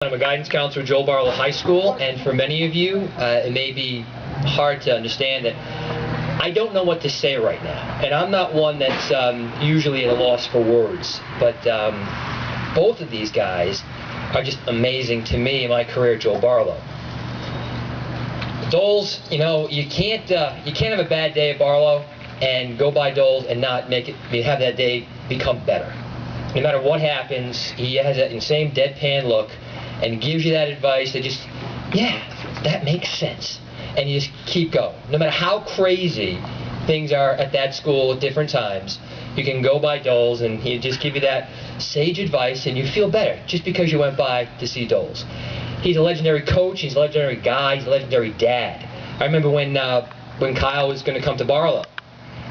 I'm a guidance counselor at Joel Barlow High School, and for many of you, it may be hard to understand that I don't know what to say right now. And I'm not one that's usually at a loss for words, but both of these guys are just amazing to me in my career at Joel Barlow. Doles, you know, you can't have a bad day at Barlow and go by Doles and not have that day become better. No matter what happens, he has that same deadpan look and gives you that advice that just, yeah, that makes sense. And you just keep going. No matter how crazy things are at that school at different times, you can go by Doles and he'll just give you that sage advice and you feel better just because you went by to see Doles. He's a legendary coach, he's a legendary guy, he's a legendary dad. I remember when Kyle was going to come to Barlow,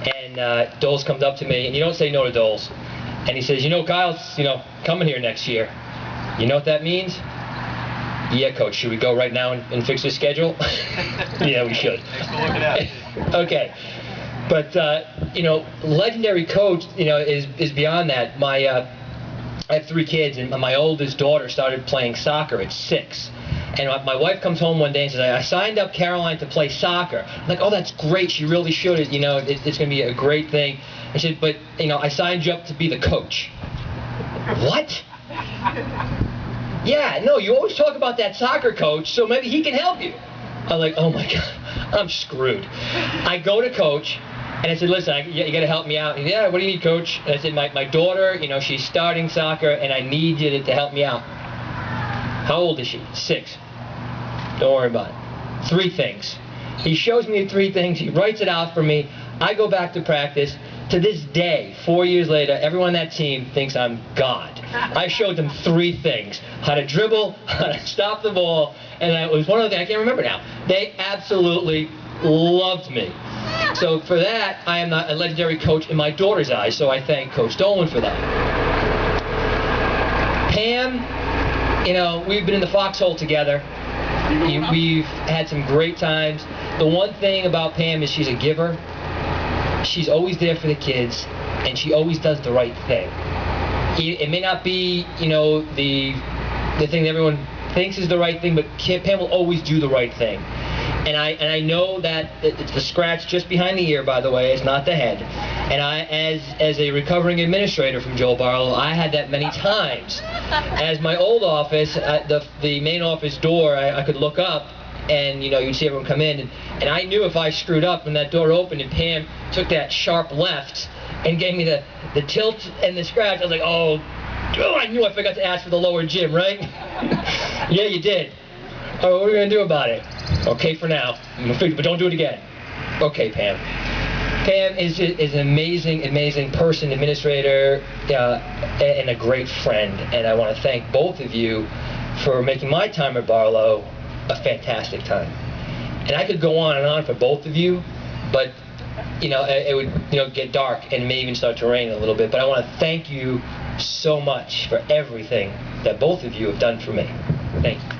and Doles comes up to me, and you don't say no to Doles, and he says, you know, Kyle's, coming here next year. You know what that means? Yeah, Coach, should we go right now and fix his schedule? Yeah, we should. Thanks for looking at. Okay. But, legendary coach, is beyond that. I have 3 kids, and my oldest daughter started playing soccer at 6. And my wife comes home one day and says, I signed up Caroline to play soccer. I'm like, oh, that's great. She really should. It's going to be a great thing. I said, but, I signed you up to be the coach. What? Yeah, no, you always talk about that soccer coach, so maybe he can help you. I'm like, oh my God, I'm screwed. I go to Coach, and I said, listen, you got to help me out. And he said, yeah, what do you need, Coach? And I said, my daughter, she's starting soccer, and I need you to help me out. How old is she? 6. Don't worry about it. 3 things. He shows me 3 things. He writes it out for me. I go back to practice. To this day, 4 years later, everyone on that team thinks I'm God. I showed them 3 things: how to dribble, how to stop the ball, and it was one of the things I can't remember now. They absolutely loved me. So for that, I am not a legendary coach in my daughter's eyes, so I thank Coach Dolan for that. Pam, we've been in the foxhole together. We've had some great times. The one thing about Pam is she's a giver. She's always there for the kids, and she always does the right thing. It may not be, the thing that everyone thinks is the right thing, but Pam will always do the right thing. And I know that it's the scratch just behind the ear, by the way, it's not the head. And as a recovering administrator from Joel Barlow, I had that many times. As my old office, the main office door, I could look up, and you'd see everyone come in, and I knew if I screwed up when that door opened and Pam took that sharp left and gave me the tilt and the scratch, I was like, oh, I knew I forgot to ask for the lower gym, right? Yeah, you did. Oh, what are we going to do about it? Okay for now, but don't do it again. Okay, Pam. Pam is an amazing person, administrator, and a great friend, and I want to thank both of you for making my time at Barlow a fantastic time. And I could go on and on for both of you, but it would get dark and may even start to rain a little bit. But I want to thank you so much for everything that both of you have done for me. Thank you.